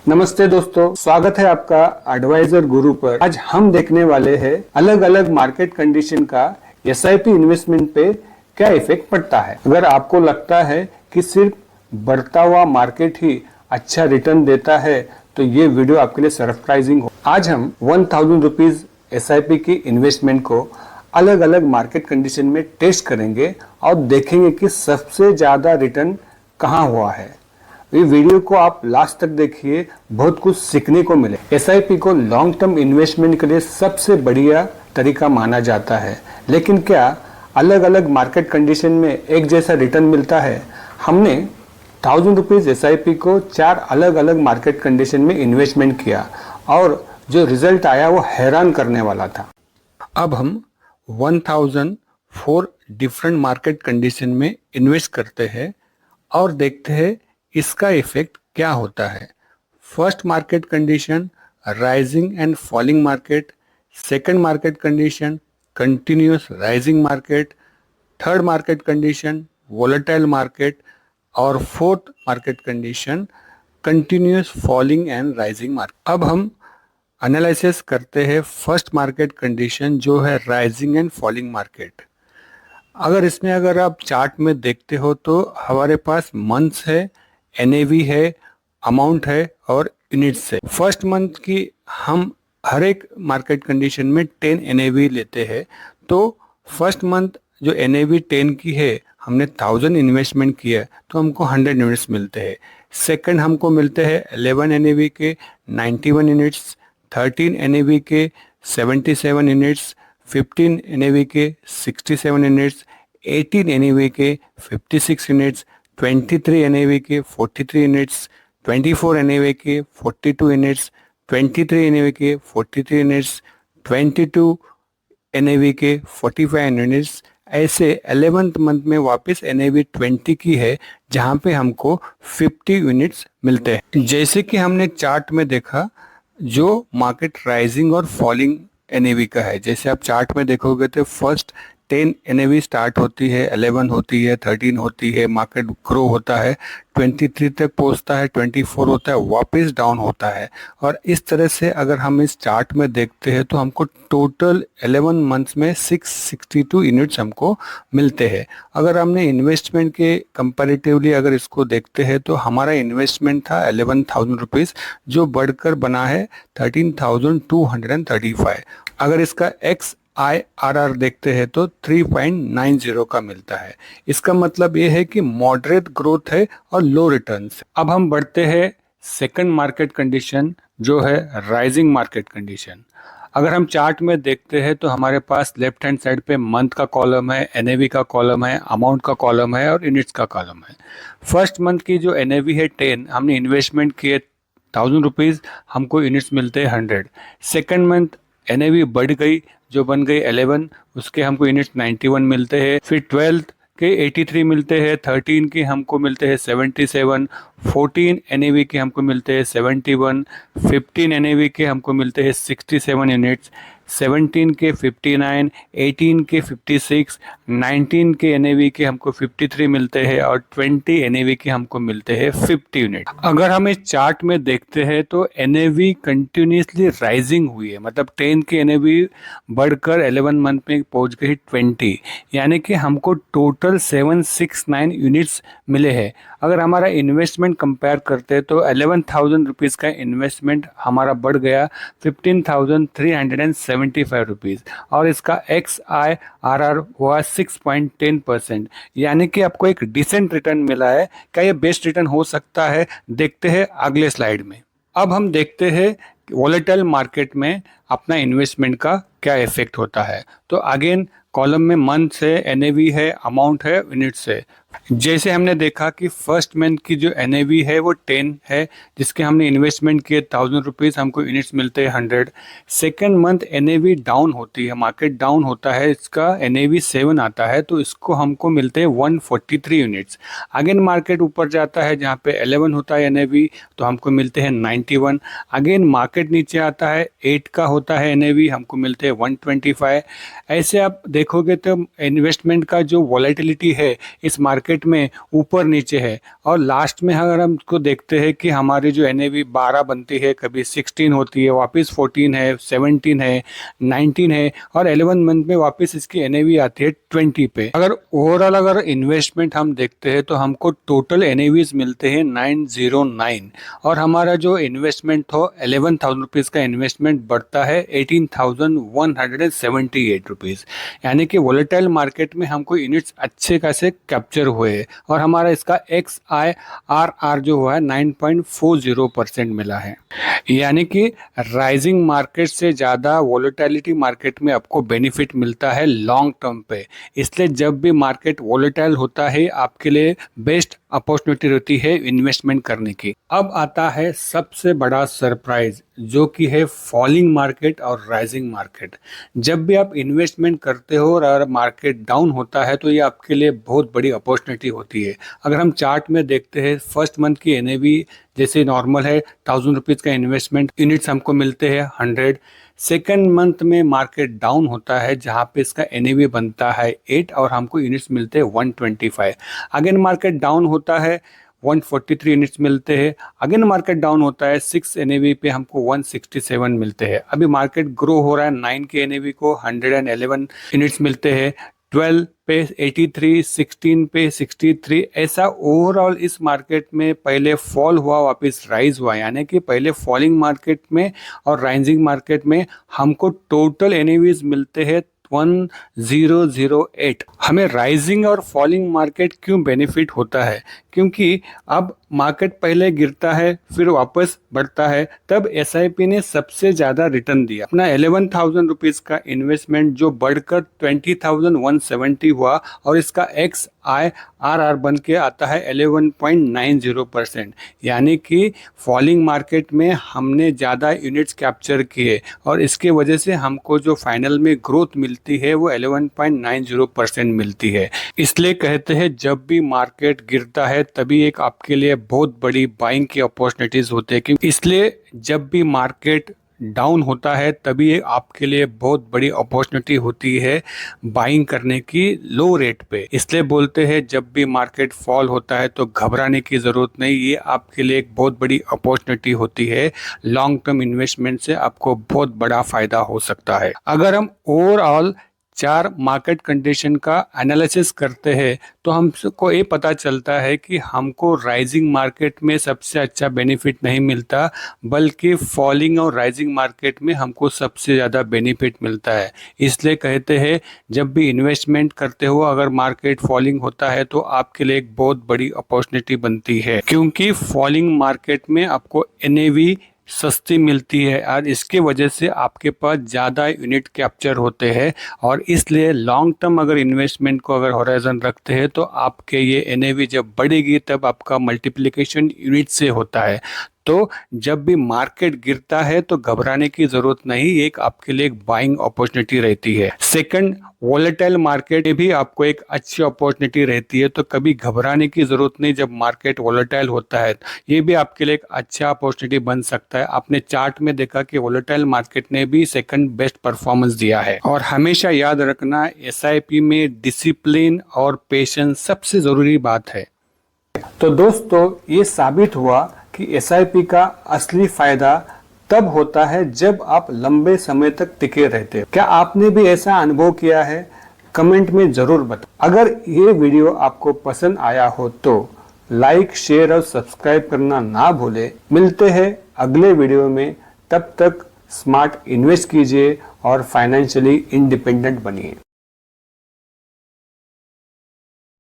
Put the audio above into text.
नमस्ते दोस्तों, स्वागत है आपका एडवाइजर गुरु पर। आज हम देखने वाले हैं अलग अलग मार्केट कंडीशन का एसआईपी इन्वेस्टमेंट पे क्या इफेक्ट पड़ता है। अगर आपको लगता है कि सिर्फ बढ़ता हुआ मार्केट ही अच्छा रिटर्न देता है तो ये वीडियो आपके लिए सरप्राइजिंग हो। आज हम 1000 रुपीज एसआईपी की इन्वेस्टमेंट को अलग अलग मार्केट कंडीशन में टेस्ट करेंगे और देखेंगे कि सबसे ज्यादा रिटर्न कहाँ हुआ है। ये वीडियो को आप लास्ट तक देखिए, बहुत कुछ सीखने को मिले। एसआईपी को लॉन्ग टर्म इन्वेस्टमेंट के लिए सबसे बढ़िया तरीका माना जाता है, लेकिन क्या अलग अलग मार्केट कंडीशन में एक जैसा रिटर्न मिलता है? हमने 1000 रुपीज एसआईपी को 4 अलग अलग मार्केट कंडीशन में इन्वेस्टमेंट किया और जो रिजल्ट आया वो हैरान करने वाला था। अब हम 1004 डिफरेंट मार्केट कंडीशन में इन्वेस्ट करते हैं और देखते हैं इसका इफेक्ट क्या होता है। First market condition rising and falling market, second market condition continuous rising market, third market condition volatile market और fourth market condition continuous falling and rising market. अब हम एनालिसिस करते हैं फर्स्ट मार्केट कंडीशन जो है राइजिंग एंड फॉलिंग मार्केट। अगर आप chart में देखते हो तो हमारे पास मंथ्स है, एनएवी है, अमाउंट है और यूनिट्स है। फर्स्ट मंथ की हम हर एक मार्केट कंडीशन में 10 एनएवी लेते हैं, तो फर्स्ट मंथ जो एनएवी 10 की है, हमने 1000 इन्वेस्टमेंट किया तो हमको 100 यूनिट्स मिलते हैं। सेकंड हमको मिलते हैं 11 एनएवी के 91 यूनिट्स, 13 एनएवी के 77 यूनिट्स, 15 एनएवी के 67 यूनिट्स, 18 एनएवी के 56 यूनिट्स, 23 एनएवी के 43 यूनिट्स, 24 एनएवी के 42 यूनिट्स, 23 एनएवी के 43 यूनिट्स, 22 एनएवी के 45 यूनिट्स। ऐसे 11th मंथ में वापस एनएवी 20 की है जहां पे हमको 50 यूनिट्स मिलते हैं। जैसे कि हमने चार्ट में देखा, जो मार्केट राइजिंग और फॉलिंग एनएवी का है, जैसे आप चार्ट में देखोगे तो फर्स्ट 10 एनएवी स्टार्ट होती है, 11 होती है, 13 होती है, मार्केट ग्रो होता है, 23 तक पहुंचता है, 24 होता है, वापस डाउन होता है। और इस तरह से अगर हम इस चार्ट में देखते हैं तो हमको टोटल 11 मंथ्स में 662 यूनिट्स हमको मिलते हैं। अगर हमने इन्वेस्टमेंट के कंपैरेटिवली अगर इसको देखते हैं तो हमारा इन्वेस्टमेंट था 11,000 रुपीज़ जो बढ़कर बना है 13,235। अगर इसका IRR देखते हैं तो 3.90 का मिलता है। इसका मतलब ये है कि मॉडरेट ग्रोथ है और लो रिटर्न्स। अब हम बढ़ते हैं सेकंड मार्केट कंडीशन जो है राइजिंग मार्केट कंडीशन। अगर हम चार्ट में देखते हैं तो हमारे पास लेफ्ट हैंड साइड पे मंथ का कॉलम है, एनएवी का कॉलम है, अमाउंट का कॉलम है और यूनिट्स का कॉलम है। फर्स्ट मंथ की जो एनएवी है 10, हमने इन्वेस्टमेंट किए 1000 रुपीज़, हमको यूनिट्स मिलते हैं 100। सेकेंड मंथ एनएवी बढ़ गई जो बन गई 11, उसके हमको यूनिट्स 91 मिलते हैं। फिर 12 के 83 मिलते हैं, 13 के हमको मिलते हैं 77, 14 एनएवी के हमको मिलते हैं 71, 15 एनएवी के हमको मिलते हैं 67 यूनिट्स, 17 के 59, 18 के 56, 19 के एनएवी के हमको 53 मिलते हैं और 20 एनएवी के हमको मिलते हैं 50 यूनिट। अगर हम इस चार्ट में देखते हैं तो एनएवी कंटिन्यूसली राइजिंग हुई है, मतलब 10 की एनएवी बढ़कर 11 मंथ में पहुंच गई 20, यानी कि हमको टोटल 769 यूनिट्स मिले हैं। अगर हमारा इन्वेस्टमेंट कंपेयर करते हैं तो 11,000 रुपीज़ का इन्वेस्टमेंट हमारा बढ़ गया 15,375 रुपीज़ और इसका XIRR हुआ 6.10%, यानी कि आपको एक डिसेंट रिटर्न मिला है। क्या ये बेस्ट रिटर्न हो सकता है? देखते हैं अगले स्लाइड में। अब हम देखते हैं वोलेटाइल मार्केट में अपना इन्वेस्टमेंट का क्या इफेक्ट होता है। तो अगेन कॉलम में मंथ है, एनएवी है, अमाउंट है, यूनिट्स है। जैसे हमने देखा कि फर्स्ट मंथ की जो एनएवी है वो 10 है, जिसके हमने इन्वेस्टमेंट किए 1000 रुपीज़, हमको यूनिट्स मिलते हैं 100। सेकेंड मंथ एनएवी डाउन होती है, मार्केट डाउन होता है, इसका एनएवी 7 आता है, तो इसको हमको मिलते हैं 143 यूनिट्स। अगेन मार्केट ऊपर जाता है जहाँ पे 11 होता है एनएवी, तो हमको मिलते हैं 91। अगेन मार्केट नीचे आता है, 8 का होता है एनएवी, हमको मिलते हैं मिलते 125। ऐसे आप देखोगे तो इन्वेस्टमेंट का जो वॉलेटिलिटी है इस मार्केट में ऊपर नीचे है। और लास्ट में अगर हम इसको देखते हैं कि हमारी जो NAV 12 बनती है, कभी 16 होती है, वापस 14 है, 17 है, 19 है, और 11 मंथ में वापस इसकी NAV आती है 20 पे। अगर ओवरऑल अगर इन्वेस्टमेंट हम देखते हैं तो हमको टोटल NAVs मिलते हैं 909, और हमारा जो इन्वेस्टमेंट हो 11,000 रुपीज़ का इन्वेस्टमेंट बढ़ता है 18,178 रुपीज़। यानी कि वोलेटाइल मार्केट में हमको यूनिट्स अच्छे खासे कैप्चर हुए हैं, और हमारा इसका XIRR जो हुआ है 9.40% मिला है। यानी कि राइजिंग मार्केट से ज़्यादा वोलेटिलिटी मार्केट में आपको बेनिफिट मिलता है लॉन्ग टर्म पे। इसलिए जब भी मार्केट वोलेटाइल होता है आपके लिए बेस्ट अपॉर्चुनिटी रहती है इन्वेस्टमेंट करने की। अब आता है सबसे बड़ा सरप्राइज, जो कि है फॉलिंग मार्केट और राइजिंग मार्केट। जब भी आप इन्वेस्टमेंट करते हो और मार्केट डाउन होता है तो ये आपके लिए बहुत बड़ी अपॉर्चुनिटी होती है। अगर हम चार्ट में देखते हैं, फर्स्ट मंथ की NAV जैसे नॉर्मल है 1,000 रुपीज़ का इन्वेस्टमेंट यूनिट्स हमको मिलते हैं 100। सेकेंड मंथ में मार्केट डाउन होता है जहाँ पे इसका NAV बनता है 8 और हमको यूनिट्स मिलते हैं 125। अगेन मार्केट डाउन होता है 143 यूनिट्स मिलते हैं। अगेन मार्केट डाउन होता है 6 NAV पे हमको 167 मिलते हैं। अभी मार्केट ग्रो हो रहा है 9 के NAV को 111 यूनिट्स मिलते हैं। 12 पे 83, 16 पे 63। ऐसा ओवरऑल इस मार्केट में पहले फॉल हुआ वापस राइज हुआ, यानी कि पहले फॉलिंग मार्केट में और राइजिंग मार्केट में हमको टोटल NAVs मिलते हैं 1008। हमें राइजिंग और फॉलिंग मार्केट क्यों बेनिफिट होता है? क्योंकि अब मार्केट पहले गिरता है फिर वापस बढ़ता है, तब SIP ने सबसे ज़्यादा रिटर्न दिया। अपना 11,000 रुपीज़ का इन्वेस्टमेंट जो बढ़कर 20,170 हुआ, और इसका XIRR बन के आता है 11.90%। यानी कि फॉलिंग मार्केट में हमने ज़्यादा यूनिट्स कैप्चर किए, और इसके वजह से हमको जो फाइनल में ग्रोथ मिलती है वो 11.90% मिलती है। इसलिए कहते हैं जब भी मार्केट गिरता है तभी एक आपके लिए बहुत बड़ी बाइंग की अपॉर्चुनिटीज होते हैं। क्योंकि इसलिए जब भी मार्केट डाउन होता है तभी एक आपके लिए बहुत बड़ी अपॉर्चुनिटी होती है बाइंग करने की लो रेट पे। इसलिए बोलते हैं जब भी मार्केट फॉल होता है तो घबराने की ज़रूरत नहीं, ये आपके लिए एक बहुत बड़ी अपॉर्चुनिटी होती है। लॉन्ग टर्म इन्वेस्टमेंट से आपको बहुत बड़ा फ़ायदा हो सकता है। अगर हम ओवरऑल 4 मार्केट कंडीशन का एनालिसिस करते हैं तो हमको ये पता चलता है कि हमको राइजिंग मार्केट में सबसे अच्छा बेनिफिट नहीं मिलता, बल्कि फॉलिंग और राइजिंग मार्केट में हमको सबसे ज़्यादा बेनिफिट मिलता है। इसलिए कहते हैं जब भी इन्वेस्टमेंट करते हो अगर मार्केट फॉलिंग होता है तो आपके लिए एक बहुत बड़ी अपॉर्चुनिटी बनती है, क्योंकि फॉलिंग मार्केट में आपको NAV सस्ती मिलती है और इसके वजह से आपके पास ज़्यादा यूनिट कैप्चर होते हैं। और इसलिए लॉन्ग टर्म अगर इन्वेस्टमेंट को अगर होराइजन रखते हैं तो आपके ये NAV जब बढ़ेगी तब आपका मल्टीप्लिकेशन यूनिट से होता है। तो जब भी मार्केट गिरता है तो घबराने की जरूरत नहीं, एक आपके लिए एक बाइंग अपॉर्चुनिटी रहती है। सेकंड, वोलेटाइल मार्केट में भी आपको एक अच्छी अपॉर्चुनिटी रहती है, तो कभी घबराने की जरूरत नहीं जब मार्केट वोलेटाइल होता है। ये भी आपके लिए एक अच्छा अपॉर्चुनिटी बन सकता है। आपने चार्ट में देखा कि वोलेटाइल मार्केट ने भी सेकंड बेस्ट परफॉर्मेंस दिया है। और हमेशा याद रखना SIP में डिसिप्लिन और पेशेंस सबसे जरूरी बात है। तो दोस्तों ये साबित हुआ कि SIP का असली फायदा तब होता है जब आप लंबे समय तक टिके रहते हो। क्या आपने भी ऐसा अनुभव किया है? कमेंट में जरूर बताओ। अगर ये वीडियो आपको पसंद आया हो तो लाइक, शेयर और सब्सक्राइब करना ना भूले। मिलते हैं अगले वीडियो में, तब तक स्मार्ट इन्वेस्ट कीजिए और फाइनेंशियली इंडिपेंडेंट बनिए।